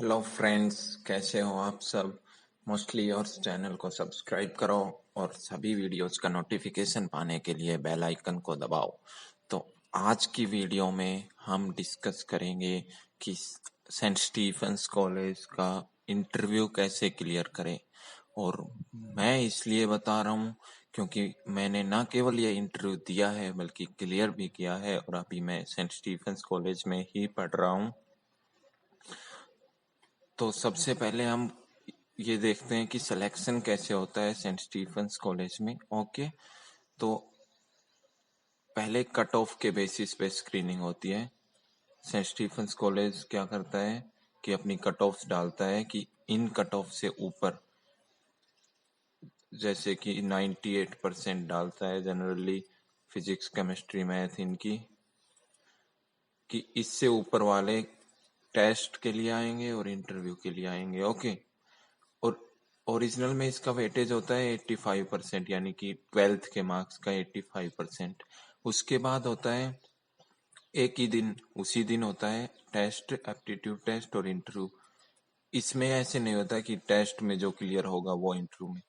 Hello friends, कैसे हो आप सब। मोस्टली और चैनल को सब्सक्राइब करो और सभी वीडियोस का नोटिफिकेशन पाने के लिए बेल आइकन को दबाओ। तो आज की वीडियो में हम डिस्कस करेंगे कि सेंट स्टीफंस कॉलेज का इंटरव्यू कैसे क्लियर करें। और मैं इसलिए बता रहा हूँ क्योंकि मैंने ना केवल ये इंटरव्यू दिया है बल्कि क्लियर भी किया है और अभी मैं सेंट स्टीफंस कॉलेज में ही पढ़ रहा हूँ। तो सबसे पहले हम ये देखते हैं कि सिलेक्शन कैसे होता है सेंट स्टीफंस कॉलेज में। ओके, तो पहले कट ऑफ के बेसिस पे स्क्रीनिंग होती है। सेंट स्टीफंस कॉलेज क्या करता है कि अपनी कट ऑफ डालता है कि इन कट ऑफ से ऊपर, जैसे कि 98% डालता है जनरली फिजिक्स केमिस्ट्री मैथ इनकी, कि इससे ऊपर वाले टेस्ट के लिए आएंगे और इंटरव्यू के लिए आएंगे। ओके, और ओरिजिनल में इसका वेटेज होता है 85%, यानी कि 12th के मार्क्स का 85%। उसके बाद होता है एक ही दिन, उसी दिन होता है टेस्ट, एप्टीट्यूड टेस्ट और इंटरव्यू। इसमें ऐसे नहीं होता कि टेस्ट में जो क्लियर होगा वो इंटरव्यू में,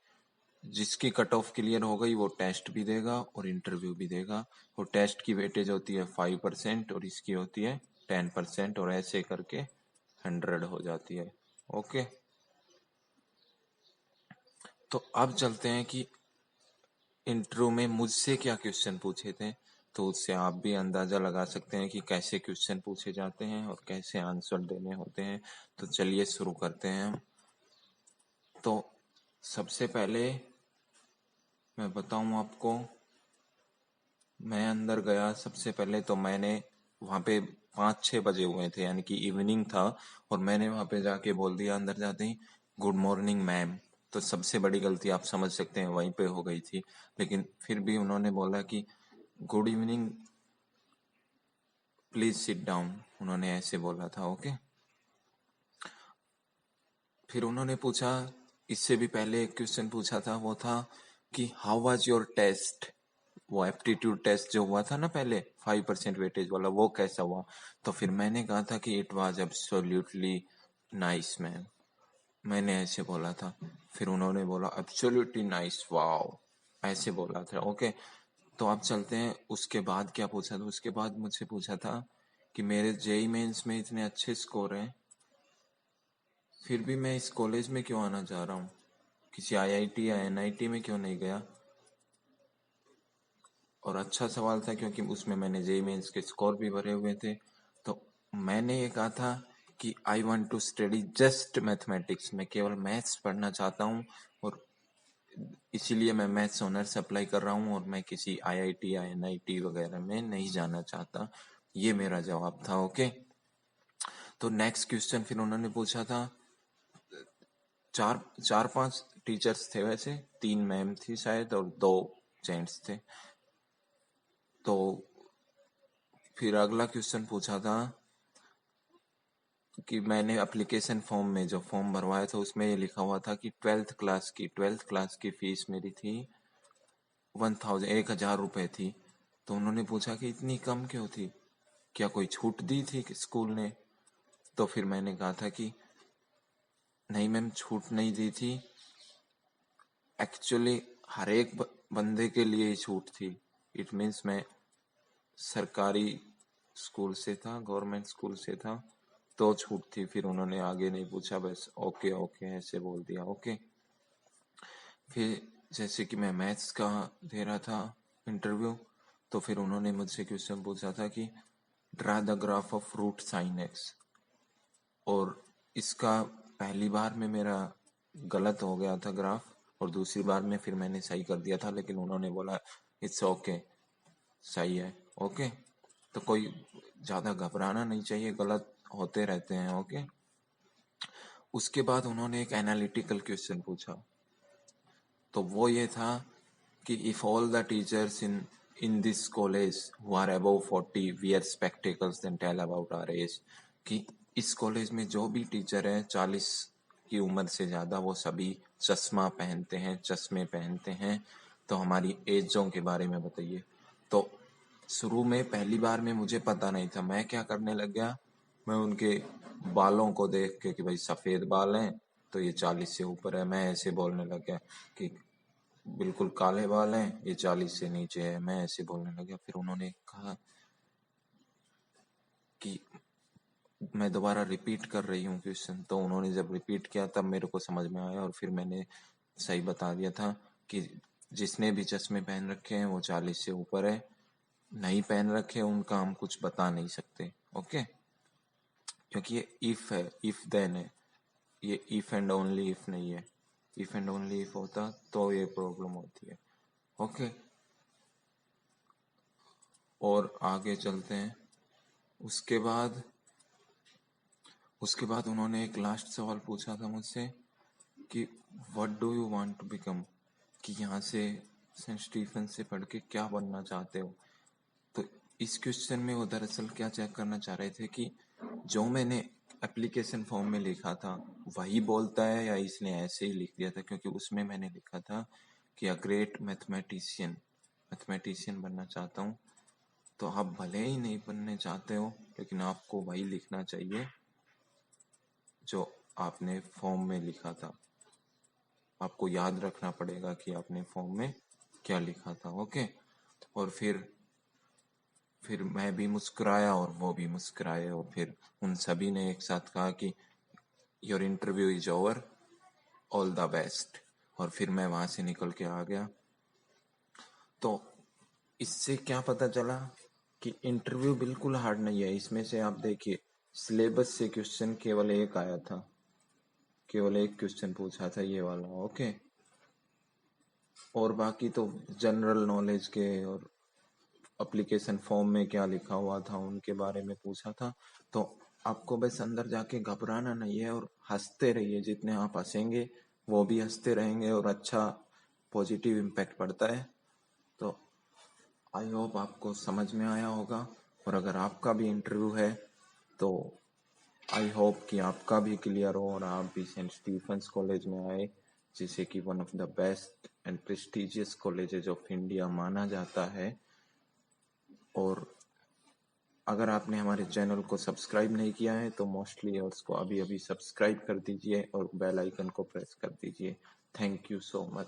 जिसकी कट ऑफ क्लियर हो गई वो टेस्ट भी देगा और इंटरव्यू भी देगा। और टेस्ट की वेटेज होती है 5% और इसकी होती है 10%, और ऐसे करके 100 हो जाती है। ओके, तो अब चलते हैं कि इंटरव्यू में मुझसे क्या क्वेश्चन पूछे थे, तो उससे आप भी अंदाजा लगा सकते हैं कि कैसे क्वेश्चन पूछे जाते हैं और कैसे आंसर देने होते हैं। तो चलिए शुरू करते हैं हम। तो सबसे पहले मैं बताऊं आपको, मैं अंदर गया सबसे पहले तो मैंने वहां पे 5-6 बजे हुए थे, यानी कि इवनिंग था, और मैंने वहां पे जाके बोल दिया अंदर जाते ही, गुड मॉर्निंग मैम। तो सबसे बड़ी गलती आप समझ सकते हैं वहीं पे हो गई थी, लेकिन फिर भी उन्होंने बोला कि good evening, please sit down, उन्होंने ऐसे बोला था। ओके, फिर उन्होंने पूछा, इससे भी पहले एक क्वेश्चन पूछा था, वो था कि हाउ वाज योर टेस्ट। वो एप्टीट्यूड टेस्ट जो हुआ था ना पहले 5% वेटेज वाला, वो कैसा हुआ। तो फिर मैंने कहा था कि it was absolutely nice ma'am, मैंने ऐसे बोला था। फिर उन्होंने बोला एब्सोल्युटली नाइस, वाओ, ऐसे बोला था। ओके, तो आप चलते हैं, उसके बाद क्या पूछा था। उसके बाद मुझसे पूछा था कि मेरे जेई मेंस में इतने अच्छे स्कोर हैं, फिर भी मैं इस कॉलेज में क्यों आना चाह रहा हूँ, किसी आईआईटी या एनआईटी में क्यों नहीं गया। और अच्छा सवाल था क्योंकि उसमें मैंने जेई मेंस के स्कोर भी भरे हुए थे। तो मैंने ये कहा था कि I want to study just mathematics, मैं केवल मैथ्स पढ़ना चाहता हूँ और इसीलिए मैं मैथ्स ऑनर्स अप्लाई कर रहा हूँ और मैं किसी आईआईटी या एनआईटी वगैरह में नहीं जाना चाहता। ये मेरा जवाब था। ओके, तो नेक्स्ट क्वेश्चन फिर उन्होंने पूछा था, चार चार पांच टीचर्स थे वैसे, 3 मैम थी शायद और 2 जेंट्स थे। तो फिर अगला क्वेश्चन पूछा था कि मैंने एप्लीकेशन फॉर्म में जो फॉर्म भरवाया था उसमें ये लिखा हुआ था कि 12th क्लास की फीस मेरी थी 1,000 थी। तो उन्होंने पूछा कि इतनी कम क्यों थी, क्या कोई छूट दी थी कि स्कूल ने। तो फिर मैंने कहा था कि नहीं मैम, छूट नहीं दी थी, एक्चुअली हर एक बंदे के लिए ही छूट थी। इट मीन्स मैं सरकारी स्कूल से था, गवर्नमेंट स्कूल से था, तो छूट थी। फिर उन्होंने आगे नहीं पूछा, बस ओके ओके ऐसे बोल दिया। ओके, फिर जैसे कि मैं मैथ्स का दे रहा था इंटरव्यू, तो फिर उन्होंने मुझसे क्वेश्चन पूछा था कि draw the graph of root sine x. और इसका पहली बार में मेरा गलत हो गया था ग्राफ, और दूसरी बार में फिर मैंने सही कर दिया था, लेकिन उन्होंने बोला इट्स ओके, सही है। ओके, तो कोई ज़्यादा घबराना नहीं चाहिए, गलत होते रहते हैं। ओके, उसके बाद उन्होंने एक एनालिटिकल क्वेश्चन पूछा, तो वो ये था कि if all the teachers in this college who are above 40 wear spectacles then tell about our age, कि इस कॉलेज में जो भी टीचर है 40 की उम्र से ज़्यादा, वो सभी चश्मा पहनते हैं, चश्मे पहनते हैं, तो हमारी एजों के बारे में बताइए। तो शुरू में पहली बार में मुझे पता नहीं था, मैं क्या करने लग गया, मैं उनके बालों को देख के कि भाई सफेद बाल हैं तो ये 40 से ऊपर है, मैं ऐसे बोलने लग गया कि बिल्कुल काले बाल हैं ये 40 से नीचे है, मैं ऐसे बोलने लग गया। फिर उन्होंने कहा कि मैं दोबारा रिपीट कर रही हूँ क्वेश्चन, तो उन्होंने जब रिपीट किया तब मेरे को समझ में आया और फिर मैंने सही बता दिया था कि जिसने भी चश्मे पहन रखे हैं वो 40 से ऊपर है, नहीं पहन रखे उनका हम कुछ बता नहीं सकते। ओके, क्योंकि ये इफ है, इफ देन है, ये इफ एंड ओनली इफ नहीं है। इफ एंड ओनली इफ होता तो ये प्रॉब्लम होती है। ओके, और आगे चलते हैं। उसके बाद उन्होंने एक लास्ट सवाल पूछा था मुझसे कि what do you want to become, कि यहाँ से सेंट स्टीफन से पढ़ के क्या बनना चाहते हो। तो इस क्वेश्चन में वो दरअसल क्या चेक करना चाह रहे थे कि जो मैंने एप्लीकेशन फॉर्म में लिखा था वही बोलता है या इसने ऐसे ही लिख दिया था, क्योंकि उसमें मैंने लिखा था कि अ ग्रेट मैथमेटिशियन बनना चाहता हूँ। तो आप भले ही नहीं बनने चाहते हो लेकिन आपको वही लिखना चाहिए जो आपने फॉर्म में लिखा था। आपको याद रखना पड़ेगा कि आपने फॉर्म में क्या लिखा था। ओके, और फिर मैं भी मुस्कुराया और वो भी मुस्कुराए और फिर उन सभी ने एक साथ कहा कि your interview is over, all the best. और फिर मैं वहां से निकल के आ गया। तो इससे क्या पता चला कि इंटरव्यू बिल्कुल हार्ड नहीं है। इसमें से आप देखिए सिलेबस से क्वेश्चन केवल एक आया था, केवल एक क्वेश्चन पूछा था ये वाला। ओके, और बाकी तो जनरल नॉलेज के और एप्लीकेशन फॉर्म में क्या लिखा हुआ था उनके बारे में पूछा था। तो आपको बस अंदर जाके घबराना नहीं है और हंसते रहिए, जितने आप हंसेंगे वो भी हंसते रहेंगे और अच्छा पॉजिटिव इम्पैक्ट पड़ता है। तो आई होप आपको समझ में आया होगा, और अगर आपका भी इंटरव्यू है तो आई होप कि आपका भी क्लियर हो और आप भी सेंट स्टीफेंस कॉलेज में आए, जिसे कि one of the best and prestigious colleges of India माना जाता है। और अगर आपने हमारे चैनल को सब्सक्राइब नहीं किया है तो मोस्टली उसको अभी अभी सब्सक्राइब कर दीजिए और बेल आइकन को प्रेस कर दीजिए। Thank you so much.